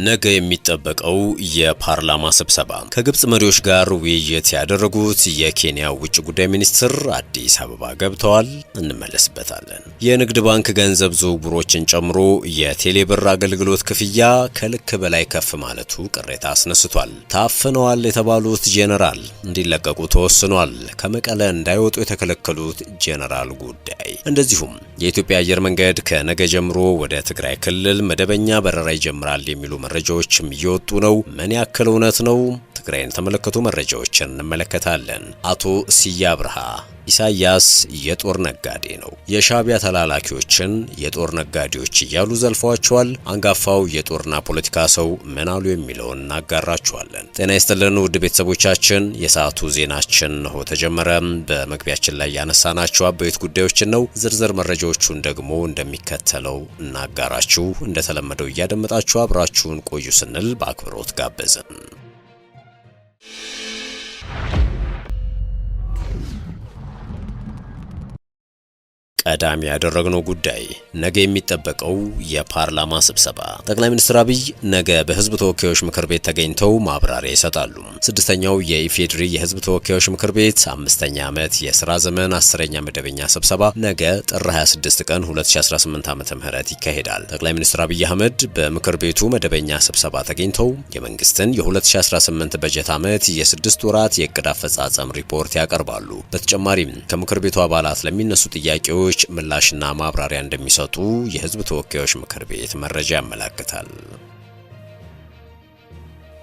ነገ የሚጠበቀው የፓርላማ ስብሰባ ከግብጽ መሪዎች ጋር ውይይት ያደረጉት የኬንያ ውጭ ጉዳይ ሚኒስትር አዲስ አበባ ገብተዋል። እንመለስበታለን። የንግድ ባንክ ገንዘብ ዝውውሮችን ጨምሮ የቴሌብር አገልግሎት ክፍያ ከልክ በላይ ከፍ ማለቱ ቅሬታ አስነስቷል። ታፍነዋል የተባሉት ጄኔራል እንዲለቀቁ ተወስኗል። ከመቀለ እንዳይወጡ የተከለከሉት ጄኔራል ጉዳይ፣ እንደዚሁም የኢትዮጵያ አየር መንገድ ከነገ ጀምሮ ወደ ትግራይ ክልል መደበኛ በረራ ይጀምራል የሚሉ መረጃዎችም እየወጡ ነው። ምን ያክል እውነት ነው? ትግራይን ተመለከቱ መረጃዎችን እንመለከታለን። አቶ ስዬ አብርሃ ኢሳያስ የጦር ነጋዴ ነው፣ የሻዕቢያ ተላላኪዎችን የጦር ነጋዴዎች እያሉ ዘልፈዋቸዋል። አንጋፋው የጦርና ፖለቲካ ሰው ምን አሉ የሚለውን እናጋራችኋለን። ጤና ይስጥልን ውድ ቤተሰቦቻችን፣ የሰዓቱ ዜናችን ነው ተጀመረ። በመግቢያችን ላይ ያነሳናቸው አበይት ጉዳዮችን ነው። ዝርዝር መረጃዎቹን ደግሞ እንደሚከተለው እናጋራችሁ። እንደተለመደው እያደመጣችሁ አብራችሁን ቆዩ ስንል በአክብሮት ጋበዝን። ቀዳሚ ያደረግነው ጉዳይ ነገ የሚጠበቀው የፓርላማ ስብሰባ። ጠቅላይ ሚኒስትር አብይ ነገ በህዝብ ተወካዮች ምክር ቤት ተገኝተው ማብራሪያ ይሰጣሉ። ስድስተኛው የኢፌዴሪ የህዝብ ተወካዮች ምክር ቤት 5ኛ ዓመት የሥራ ዘመን 10ኛ መደበኛ ስብሰባ ነገ ጥር 26 ቀን 2018 ዓ.ም ይካሄዳል። ጠቅላይ ሚኒስትር አብይ አህመድ በምክር ቤቱ መደበኛ ስብሰባ ተገኝተው የመንግስትን የ2018 በጀት ዓመት የ6 ወራት የዕቅድ አፈጻጸም ሪፖርት ያቀርባሉ። በተጨማሪም ከምክር ቤቱ አባላት ለሚነሱ ጥያቄዎች ምላሽና ማብራሪያ እንደሚሰጡ የህዝብ ተወካዮች ምክር ቤት መረጃ ያመለክታል።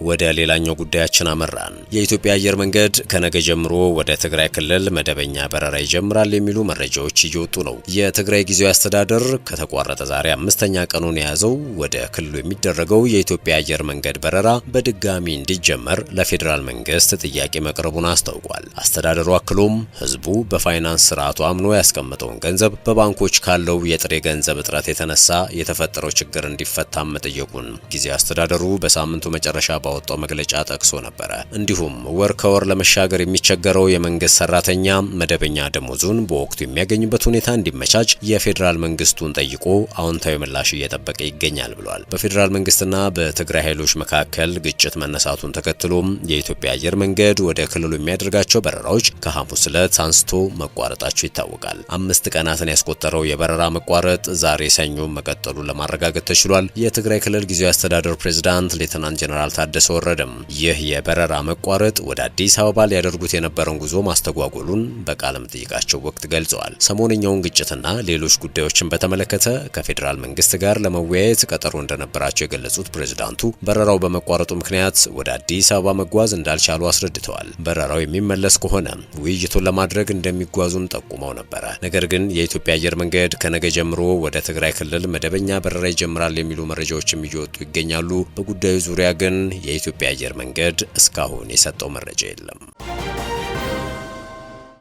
ወደ ሌላኛው ጉዳያችን አመራን። የኢትዮጵያ አየር መንገድ ከነገ ጀምሮ ወደ ትግራይ ክልል መደበኛ በረራ ይጀምራል የሚሉ መረጃዎች እየወጡ ነው። የትግራይ ጊዜያዊ አስተዳደር ከተቋረጠ ዛሬ 5ኛ ቀኑን የያዘው ወደ ክልሉ የሚደረገው የኢትዮጵያ አየር መንገድ በረራ በድጋሚ እንዲጀመር ለፌዴራል መንግስት ጥያቄ መቅረቡን አስታውቋል። አስተዳደሩ አክሎም ህዝቡ በፋይናንስ ስርዓቱ አምኖ ያስቀመጠውን ገንዘብ በባንኮች ካለው የጥሬ ገንዘብ እጥረት የተነሳ የተፈጠረው ችግር እንዲፈታም መጠየቁን ጊዜያዊ አስተዳደሩ በሳምንቱ መጨረሻ ባወጣው መግለጫ ጠቅሶ ነበር። እንዲሁም ወር ከወር ለመሻገር የሚቸገረው የመንግስት ሰራተኛ መደበኛ ደሞዙን በወቅቱ የሚያገኝበት ሁኔታ እንዲመቻች የፌዴራል መንግስቱን ጠይቆ አዎንታዊ ምላሽ እየጠበቀ ይገኛል ብሏል። በፌዴራል መንግስትና በትግራይ ኃይሎች መካከል ግጭት መነሳቱን ተከትሎም የኢትዮጵያ አየር መንገድ ወደ ክልሉ የሚያደርጋቸው በረራዎች ከሐሙስ ዕለት አንስቶ መቋረጣቸው ይታወቃል። 5 ቀናትን ያስቆጠረው የበረራ መቋረጥ ዛሬ ሰኞ መቀጠሉን ለማረጋገጥ ተችሏል። የትግራይ ክልል ጊዜያዊ አስተዳደር ፕሬዝዳንት ሌተናንት ጄኔራል ታደሰ ወረደም ይህ የበረራ መቋረጥ ወደ አዲስ አበባ ሊያደርጉት የነበረውን ጉዞ ማስተጓጎሉን በቃለ መጠይቃቸው ወቅት ገልጸዋል። ሰሞንኛውን ግጭትና ሌሎች ጉዳዮችን በተመለከተ ከፌዴራል መንግስት ጋር ለመወያየት ቀጠሮ እንደነበራቸው የገለጹት ፕሬዝዳንቱ በረራው በመቋረጡ ምክንያት ወደ አዲስ አበባ መጓዝ እንዳልቻሉ አስረድተዋል። በረራው የሚመለስ ከሆነ ውይይቱን ለማድረግ እንደሚጓዙን ጠቁመው ነበረ። ነገር ግን የኢትዮጵያ አየር መንገድ ከነገ ጀምሮ ወደ ትግራይ ክልል መደበኛ በረራ ይጀምራል የሚሉ መረጃዎችም እየወጡ ይገኛሉ። በጉዳዩ ዙሪያ ግን የኢትዮጵያ አየር መንገድ እስካሁን የሰጠው መረጃ የለም።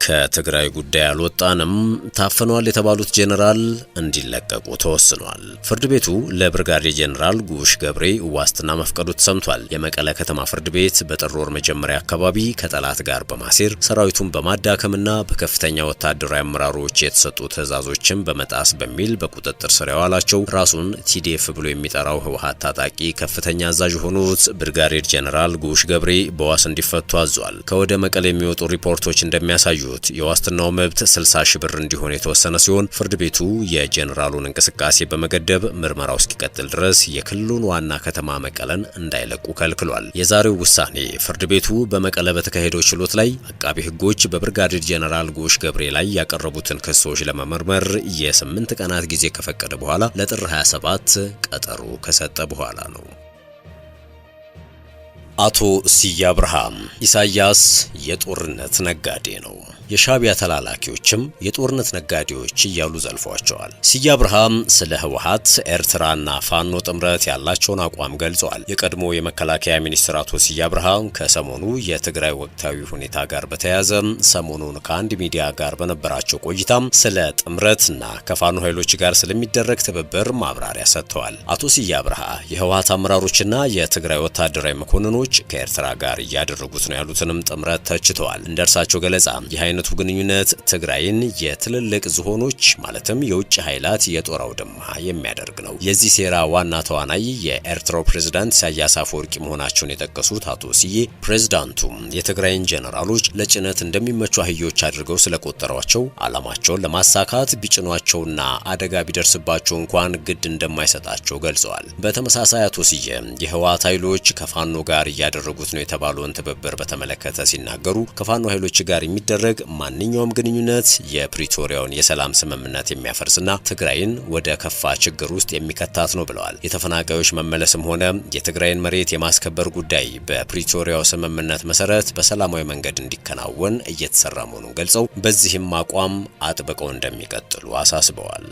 ከትግራይ ጉዳይ አልወጣንም። ታፍነዋል የተባሉት ጄኔራል እንዲለቀቁ ተወስኗል። ፍርድ ቤቱ ለብርጋዴር ጄኔራል ጉሽ ገብሬ ዋስትና መፍቀዱ ተሰምቷል። የመቀለ ከተማ ፍርድ ቤት በጥር ወር መጀመሪያ አካባቢ ከጠላት ጋር በማሴር ሰራዊቱን በማዳከምና በከፍተኛ ወታደራዊ አመራሮች የተሰጡ ትዕዛዞችን በመጣስ በሚል በቁጥጥር ስር ያዋላቸው ራሱን ቲዲኤፍ ብሎ የሚጠራው ህወሓት ታጣቂ ከፍተኛ አዛዥ የሆኑት ብርጋዴር ጄኔራል ጉሽ ገብሬ በዋስ እንዲፈቱ አዟል። ከወደ መቀለ የሚወጡ ሪፖርቶች እንደሚያሳዩ የዋስትናው መብት 60 ሺህ ብር እንዲሆን የተወሰነ ሲሆን ፍርድ ቤቱ የጄኔራሉን እንቅስቃሴ በመገደብ ምርመራው እስኪቀጥል ድረስ የክልሉን ዋና ከተማ መቀለን እንዳይለቁ ከልክሏል። የዛሬው ውሳኔ ፍርድ ቤቱ በመቀለ በተካሄደው ችሎት ላይ አቃቢ ህጎች በብርጋዴር ጄኔራል ጉሽ ገብሬ ላይ ያቀረቡትን ክሶች ለመመርመር የ8 ቀናት ጊዜ ከፈቀደ በኋላ ለጥር 27 ቀጠሮ ከሰጠ በኋላ ነው። አቶ ስዬ አብርሃ ኢሳያስ የጦርነት ነጋዴ ነው፣ የሻዕቢያ ተላላኪዎችም የጦርነት ነጋዴዎች እያሉ ዘልፏቸዋል። ስዬ አብርሃ ስለ ህወሓት ኤርትራና ፋኖ ጥምረት ያላቸውን አቋም ገልጸዋል። የቀድሞ የመከላከያ ሚኒስትር አቶ ስዬ አብርሃ ከሰሞኑ የትግራይ ወቅታዊ ሁኔታ ጋር በተያያዘ ሰሞኑን ከአንድ ሚዲያ ጋር በነበራቸው ቆይታም ስለ ጥምረትና ከፋኖ ኃይሎች ጋር ስለሚደረግ ትብብር ማብራሪያ ሰጥተዋል። አቶ ስዬ አብርሃ የህወሓት አመራሮችና የትግራይ ወታደራዊ መኮንኖች ከኤርትራ ጋር እያደረጉት ነው ያሉትንም ጥምረት ተችተዋል። እንደርሳቸው ገለጻ አይነቱ ግንኙነት ትግራይን የትልልቅ ዝሆኖች ማለትም የውጭ ኃይላት የጦር አውድማ የሚያደርግ ነው። የዚህ ሴራ ዋና ተዋናይ የኤርትራው ፕሬዝዳንት ኢሳያስ አፈወርቂ መሆናቸውን የጠቀሱት አቶ ስዬ ፕሬዝዳንቱ የትግራይን ጄኔራሎች ለጭነት እንደሚመቹ አህዮች አድርገው ስለቆጠሯቸው ዓላማቸውን ለማሳካት ቢጭኗቸውና አደጋ ቢደርስባቸው እንኳን ግድ እንደማይሰጣቸው ገልጸዋል። በተመሳሳይ አቶ ስዬ የህወሓት ኃይሎች ከፋኖ ጋር እያደረጉት ነው የተባለውን ትብብር በተመለከተ ሲናገሩ ከፋኖ ኃይሎች ጋር የሚደረግ ማንኛውም ግንኙነት የፕሪቶሪያውን የሰላም ስምምነት የሚያፈርስና ትግራይን ወደ ከፋ ችግር ውስጥ የሚከታት ነው ብለዋል። የተፈናቃዮች መመለስም ሆነ የትግራይን መሬት የማስከበር ጉዳይ በፕሪቶሪያው ስምምነት መሰረት በሰላማዊ መንገድ እንዲከናወን እየተሰራ መሆኑን ገልጸው በዚህም አቋም አጥብቀው እንደሚቀጥሉ አሳስበዋል።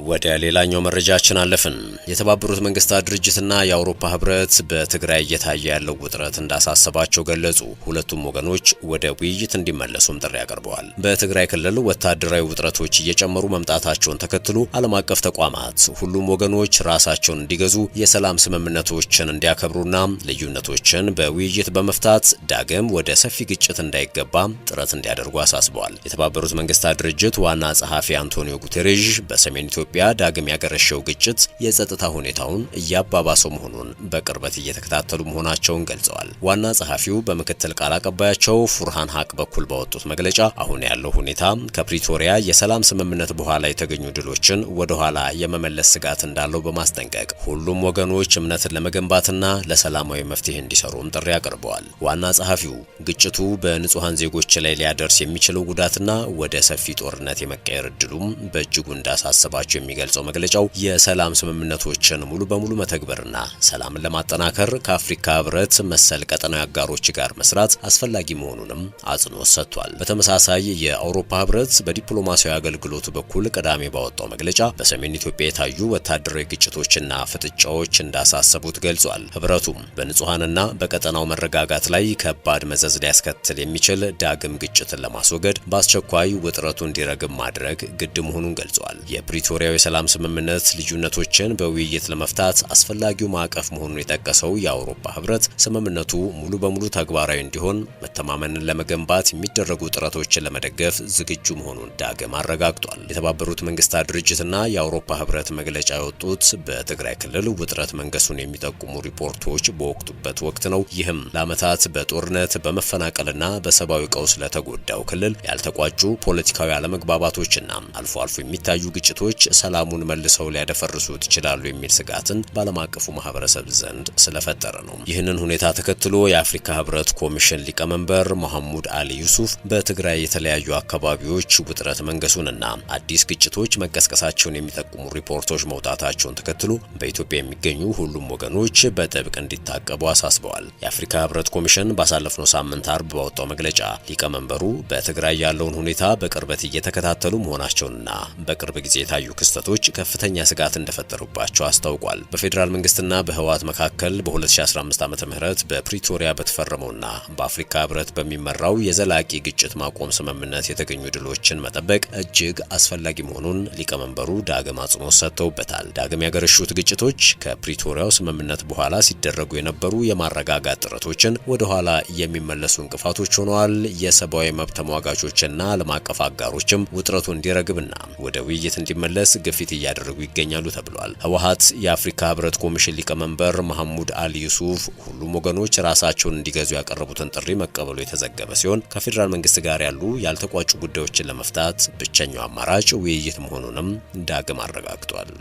ወደ ሌላኛው መረጃችን አለፍን። የተባበሩት መንግስታት ድርጅትና የአውሮፓ ህብረት በትግራይ እየታየ ያለው ውጥረት እንዳሳሰባቸው ገለጹ። ሁለቱም ወገኖች ወደ ውይይት እንዲመለሱም ጥሪ አቅርበዋል። በትግራይ ክልል ወታደራዊ ውጥረቶች እየጨመሩ መምጣታቸውን ተከትሎ ዓለም አቀፍ ተቋማት ሁሉም ወገኖች ራሳቸውን እንዲገዙ፣ የሰላም ስምምነቶችን እንዲያከብሩና ልዩነቶችን በውይይት በመፍታት ዳግም ወደ ሰፊ ግጭት እንዳይገባ ጥረት እንዲያደርጉ አሳስበዋል። የተባበሩት መንግስታት ድርጅት ዋና ጸሐፊ አንቶኒዮ ጉቴሬዥ በሰሜን ኢትዮጵያ ዳግም ያገረሸው ግጭት የጸጥታ ሁኔታውን እያባባሰው መሆኑን በቅርበት እየተከታተሉ መሆናቸውን ገልጸዋል። ዋና ጸሐፊው በምክትል ቃል አቀባያቸው ፉርሃን ሀቅ በኩል ባወጡት መግለጫ አሁን ያለው ሁኔታ ከፕሪቶሪያ የሰላም ስምምነት በኋላ የተገኙ ድሎችን ወደ ኋላ የመመለስ ስጋት እንዳለው በማስጠንቀቅ ሁሉም ወገኖች እምነትን ለመገንባትና ለሰላማዊ መፍትሄ እንዲሰሩም ጥሪ አቅርበዋል። ዋና ጸሐፊው ግጭቱ በንጹሃን ዜጎች ላይ ሊያደርስ የሚችለው ጉዳትና ወደ ሰፊ ጦርነት የመቀየር እድሉም በእጅጉ እንዳሳሰባቸው የሚገልጸው መግለጫው የሰላም ስምምነቶችን ሙሉ በሙሉ መተግበርና ሰላምን ለማጠናከር ከአፍሪካ ህብረት መሰል ቀጠናዊ አጋሮች ጋር መስራት አስፈላጊ መሆኑንም አጽንኦት ሰጥቷል። በተመሳሳይ የአውሮፓ ህብረት በዲፕሎማሲያዊ አገልግሎቱ በኩል ቅዳሜ ባወጣው መግለጫ በሰሜን ኢትዮጵያ የታዩ ወታደራዊ ግጭቶችና ፍጥጫዎች እንዳሳሰቡት ገልጿል። ህብረቱም በንጹሃንና በቀጠናው መረጋጋት ላይ ከባድ መዘዝ ሊያስከትል የሚችል ዳግም ግጭትን ለማስወገድ በአስቸኳይ ውጥረቱ እንዲረግብ ማድረግ ግድ መሆኑን ገልጿል። የፕሪቶሪያ የሰላም ስምምነት ልዩነቶችን በውይይት ለመፍታት አስፈላጊው ማዕቀፍ መሆኑን የጠቀሰው የአውሮፓ ህብረት ስምምነቱ ሙሉ በሙሉ ተግባራዊ እንዲሆን መተማመንን ለመገንባት የሚደረጉ ጥረቶችን ለመደገፍ ዝግጁ መሆኑን ዳግም አረጋግጧል። የተባበሩት መንግስታት ድርጅትና የአውሮፓ ህብረት መግለጫ ያወጡት በትግራይ ክልል ውጥረት መንገሱን የሚጠቁሙ ሪፖርቶች በወቅቱበት ወቅት ነው። ይህም ለዓመታት በጦርነት በመፈናቀልና በሰብአዊ ቀውስ ለተጎዳው ክልል ያልተቋጩ ፖለቲካዊ አለመግባባቶችና አልፎ አልፎ የሚታዩ ግጭቶች ሰላሙን መልሰው ሊያደፈርሱት ይችላሉ የሚል ስጋትን በዓለም አቀፉ ማህበረሰብ ዘንድ ስለፈጠረ ነው። ይህንን ሁኔታ ተከትሎ የአፍሪካ ህብረት ኮሚሽን ሊቀመንበር መሐሙድ አሊ ዩሱፍ በትግራይ የተለያዩ አካባቢዎች ውጥረት መንገሱንና አዲስ ግጭቶች መቀስቀሳቸውን የሚጠቁሙ ሪፖርቶች መውጣታቸውን ተከትሎ በኢትዮጵያ የሚገኙ ሁሉም ወገኖች በጥብቅ እንዲታቀቡ አሳስበዋል። የአፍሪካ ህብረት ኮሚሽን ባሳለፍነው ሳምንት አርብ ባወጣው መግለጫ ሊቀመንበሩ በትግራይ ያለውን ሁኔታ በቅርበት እየተከታተሉ መሆናቸውንና በቅርብ ጊዜ የታዩ ክስተቶች ከፍተኛ ስጋት እንደፈጠሩባቸው አስታውቋል። በፌዴራል መንግስትና በህወሓት መካከል በ2015 ዓመተ ምህረት በፕሪቶሪያ በተፈረመውና በአፍሪካ ህብረት በሚመራው የዘላቂ ግጭት ማቆም ስምምነት የተገኙ ድሎችን መጠበቅ እጅግ አስፈላጊ መሆኑን ሊቀመንበሩ ዳግም አጽንኦት ሰጥተውበታል። ዳግም ያገረሹት ግጭቶች ከፕሪቶሪያው ስምምነት በኋላ ሲደረጉ የነበሩ የማረጋጋት ጥረቶችን ወደ ኋላ የሚመለሱ እንቅፋቶች ሆነዋል። የሰብአዊ መብት ተሟጋቾችና ዓለም አቀፍ አጋሮችም ውጥረቱ እንዲረግብና ወደ ውይይት እንዲመለስ ግፊት እያደረጉ ይገኛሉ ተብሏል። ህወሓት የአፍሪካ ህብረት ኮሚሽን ሊቀመንበር መሐሙድ አሊ ዩሱፍ ሁሉም ወገኖች ራሳቸውን እንዲገዙ ያቀረቡትን ጥሪ መቀበሉ የተዘገበ ሲሆን ከፌዴራል መንግስት ጋር ያሉ ያልተቋጩ ጉዳዮችን ለመፍታት ብቸኛው አማራጭ ውይይት መሆኑንም ዳግም አረጋግጧል።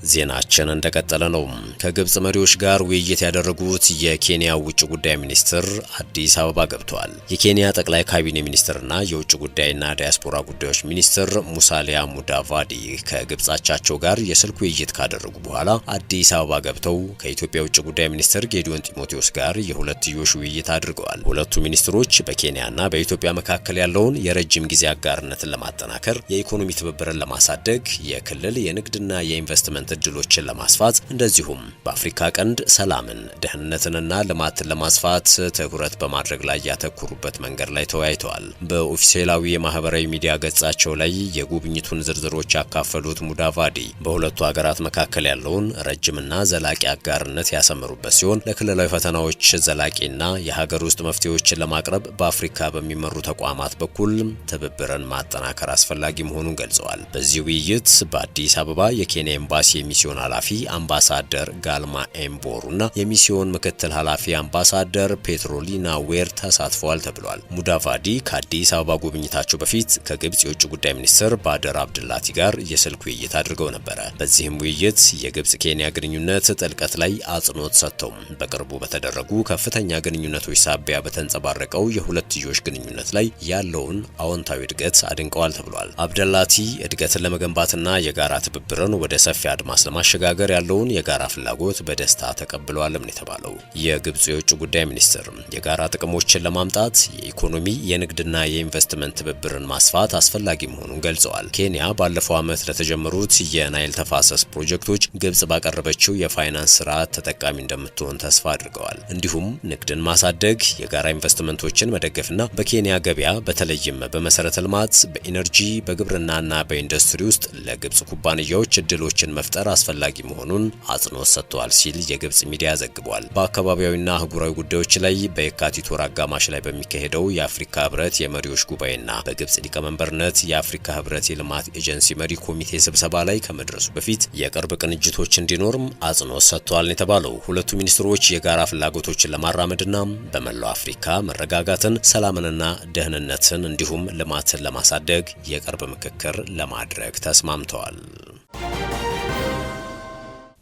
ዜናችን እንደቀጠለ ነው። ከግብጽ መሪዎች ጋር ውይይት ያደረጉት የኬንያ ውጭ ጉዳይ ሚኒስትር አዲስ አበባ ገብተዋል። የኬንያ ጠቅላይ ካቢኔ ሚኒስትርና የውጭ ጉዳይና ዲያስፖራ ጉዳዮች ሚኒስትር ሙሳሊያ ሙዳቫዲ ከግብጽ አቻቸው ጋር የስልክ ውይይት ካደረጉ በኋላ አዲስ አበባ ገብተው ከኢትዮጵያ ውጭ ጉዳይ ሚኒስትር ጌዲዮን ጢሞቴዎስ ጋር የሁለትዮሽ ውይይት አድርገዋል። ሁለቱ ሚኒስትሮች በኬንያና በኢትዮጵያ መካከል ያለውን የረጅም ጊዜ አጋርነትን ለማጠናከር፣ የኢኮኖሚ ትብብርን ለማሳደግ፣ የክልል የንግድና የኢንቨስትመንት እድሎችን ለማስፋት እንደዚሁም በአፍሪካ ቀንድ ሰላምን፣ ደህንነትንና ልማትን ለማስፋት ትኩረት በማድረግ ላይ ያተኮሩበት መንገድ ላይ ተወያይተዋል። በኦፊሴላዊ የማህበራዊ ሚዲያ ገጻቸው ላይ የጉብኝቱን ዝርዝሮች ያካፈሉት ሙዳቫዲ በሁለቱ ሀገራት መካከል ያለውን ረጅምና ዘላቂ አጋርነት ያሰምሩበት ሲሆን ለክልላዊ ፈተናዎች ዘላቂና የሀገር ውስጥ መፍትሄዎችን ለማቅረብ በአፍሪካ በሚመሩ ተቋማት በኩል ትብብርን ማጠናከር አስፈላጊ መሆኑን ገልጸዋል። በዚህ ውይይት በአዲስ አበባ የኬንያ ኤምባሲ የሚስዮን ኃላፊ አምባሳደር ጋልማ ኤምቦሩና የሚስዮን ምክትል ኃላፊ አምባሳደር ፔትሮሊና ዌር ተሳትፈዋል ተብሏል። ሙዳቫዲ ከአዲስ አበባ ጉብኝታቸው በፊት ከግብጽ የውጭ ጉዳይ ሚኒስትር ባደር አብድላቲ ጋር የስልክ ውይይት አድርገው ነበረ። በዚህም ውይይት የግብጽ ኬንያ ግንኙነት ጥልቀት ላይ አጽንኦት ሰጥተው በቅርቡ በተደረጉ ከፍተኛ ግንኙነቶች ሳቢያ በተንጸባረቀው የሁለትዮሽ ግንኙነት ላይ ያለውን አዎንታዊ እድገት አድንቀዋል ተብሏል። አብደላቲ እድገትን ለመገንባትና የጋራ ትብብርን ወደ ሰፊ አድማስ ለማሸጋገር ያለውን የጋራ ፍላጎት በደስታ ተቀብለዋልም ነው የተባለው። የግብጽ የውጭ ጉዳይ ሚኒስትር የጋራ ጥቅሞችን ለማምጣት የኢኮኖሚ የንግድና የኢንቨስትመንት ትብብርን ማስፋት አስፈላጊ መሆኑን ገልጸዋል። ኬንያ ባለፈው ዓመት ለተጀመሩት የናይል ተፋሰስ ፕሮጀክቶች ግብጽ ባቀረበችው የፋይናንስ ስርዓት ተጠቃሚ እንደምትሆን ተስፋ አድርገዋል። እንዲሁም ንግድን ማሳደግ፣ የጋራ ኢንቨስትመንቶችን መደገፍና በኬንያ ገበያ በተለይም በመሰረተ ልማት፣ በኢነርጂ፣ በግብርናና በኢንዱስትሪ ውስጥ ለግብጽ ኩባንያዎች እድሎችን መፍጠር አስፈላጊ መሆኑን አጽንኦት ሰጥተዋል ሲል የግብጽ ሚዲያ ዘግቧል። በአካባቢያዊና አህጉራዊ ጉዳዮች ላይ በየካቲት ወር አጋማሽ ላይ በሚካሄደው የአፍሪካ ህብረት የመሪዎች ጉባኤና በግብጽ ሊቀመንበርነት የአፍሪካ ህብረት የልማት ኤጀንሲ መሪ ኮሚቴ ስብሰባ ላይ ከመድረሱ በፊት የቅርብ ቅንጅቶች እንዲኖርም አጽንኦት ሰጥተዋል የተባለው ሁለቱ ሚኒስትሮች የጋራ ፍላጎቶችን ለማራመድና በመላው አፍሪካ መረጋጋትን፣ ሰላምንና ደህንነትን እንዲሁም ልማትን ለማሳደግ የቅርብ ምክክር ለማድረግ ተስማምተዋል።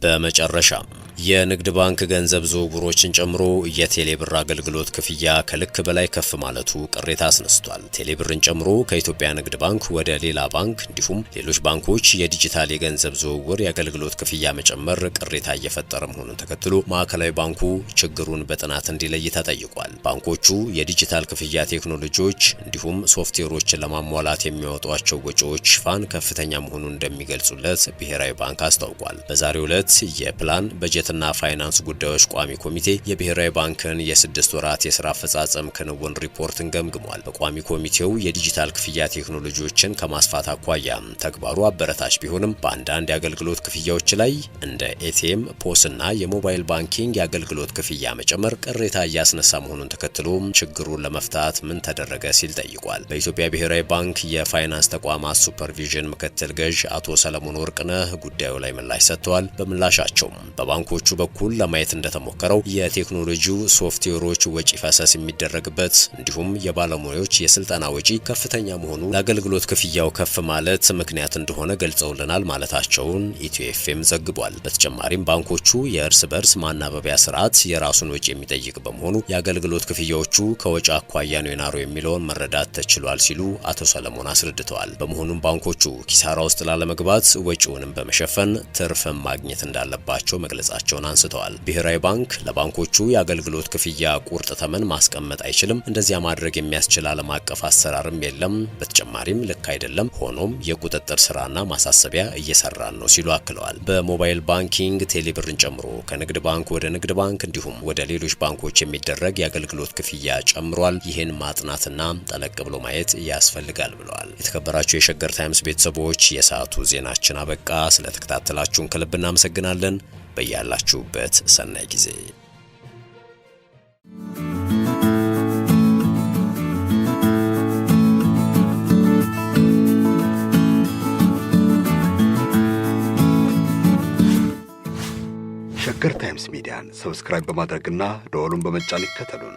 በመጨረሻ የንግድ ባንክ ገንዘብ ዝውውሮችን ጨምሮ የቴሌብር አገልግሎት ክፍያ ከልክ በላይ ከፍ ማለቱ ቅሬታ አስነስቷል። ቴሌብርን ጨምሮ ከኢትዮጵያ ንግድ ባንክ ወደ ሌላ ባንክ እንዲሁም ሌሎች ባንኮች የዲጂታል የገንዘብ ዝውውር የአገልግሎት ክፍያ መጨመር ቅሬታ እየፈጠረ መሆኑን ተከትሎ ማዕከላዊ ባንኩ ችግሩን በጥናት እንዲለይ ተጠይቋል። ባንኮቹ የዲጂታል ክፍያ ቴክኖሎጂዎች እንዲሁም ሶፍትዌሮችን ለማሟላት የሚያወጧቸው ወጪዎች ሽፋን ከፍተኛ መሆኑን እንደሚገልጹለት ብሔራዊ ባንክ አስታውቋል። በዛሬው ዕለት የፕላን በጀትና ፋይናንስ ጉዳዮች ቋሚ ኮሚቴ የብሔራዊ ባንክን የ6 ወራት የሥራ አፈጻጸም ክንውን ሪፖርትን ገምግሟል። በቋሚ ኮሚቴው የዲጂታል ክፍያ ቴክኖሎጂዎችን ከማስፋት አኳያ ተግባሩ አበረታች ቢሆንም በአንዳንድ የአገልግሎት ክፍያዎች ላይ እንደ ኤቲኤም፣ ፖስና የሞባይል ባንኪንግ የአገልግሎት ክፍያ መጨመር ቅሬታ እያስነሳ መሆኑን ተከትሎ ችግሩን ለመፍታት ምን ተደረገ ሲል ጠይቋል። በኢትዮጵያ ብሔራዊ ባንክ የፋይናንስ ተቋማት ሱፐርቪዥን ምክትል ገዥ አቶ ሰለሞን ወርቅነህ ጉዳዩ ላይ ምላሽ ሰጥተዋል። በምላሻቸው በባንኮቹ በኩል ለማየት እንደተሞከረው የቴክኖሎጂው ሶፍትዌሮች ወጪ ፈሰስ የሚደረግበት እንዲሁም የባለሙያዎች የስልጠና ወጪ ከፍተኛ መሆኑ ለአገልግሎት ክፍያው ከፍ ማለት ምክንያት እንደሆነ ገልጸውልናል ማለታቸውን ኢትዮ ኤፍኤም ዘግቧል። በተጨማሪም ባንኮቹ የእርስ በርስ ማናበቢያ ስርዓት የራሱን ወጪ የሚጠይቅ በመሆኑ የአገልግሎት ክፍያዎቹ ከወጪ አኳያ ነው የናሩ የሚለውን መረዳት ተችሏል ሲሉ አቶ ሰለሞን አስረድተዋል። በመሆኑም ባንኮቹ ኪሳራ ውስጥ ላለመግባት ወጪውንም በመሸፈን ትርፍን ማግኘት እንዳለባቸው መግለጻቸውን አንስተዋል። ብሔራዊ ባንክ ለባንኮቹ የአገልግሎት ክፍያ ቁርጥ ተመን ማስቀመጥ አይችልም። እንደዚያ ማድረግ የሚያስችል ዓለም አቀፍ አሰራርም የለም። በተጨማሪም ልክ አይደለም። ሆኖም የቁጥጥር ስራና ማሳሰቢያ እየሰራን ነው ሲሉ አክለዋል። በሞባይል ባንኪንግ ቴሌብርን ጨምሮ ከንግድ ባንክ ወደ ንግድ ባንክ እንዲሁም ወደ ሌሎች ባንኮች የሚደረግ የአገልግሎት ክፍያ ጨምሯል። ይህን ማጥናትና ጠለቅ ብሎ ማየት ያስፈልጋል ብለዋል። የተከበራችሁ የሸገር ታይምስ ቤተሰቦች የሰዓቱ ዜናችን አበቃ። ስለተከታተላችሁን ከልብ እናመሰግናለን። በያላችሁበት ሰናይ ጊዜ። ሸገር ታይምስ ሚዲያን ሰብስክራይብ በማድረግና ደወሉን በመጫን ይከተሉን።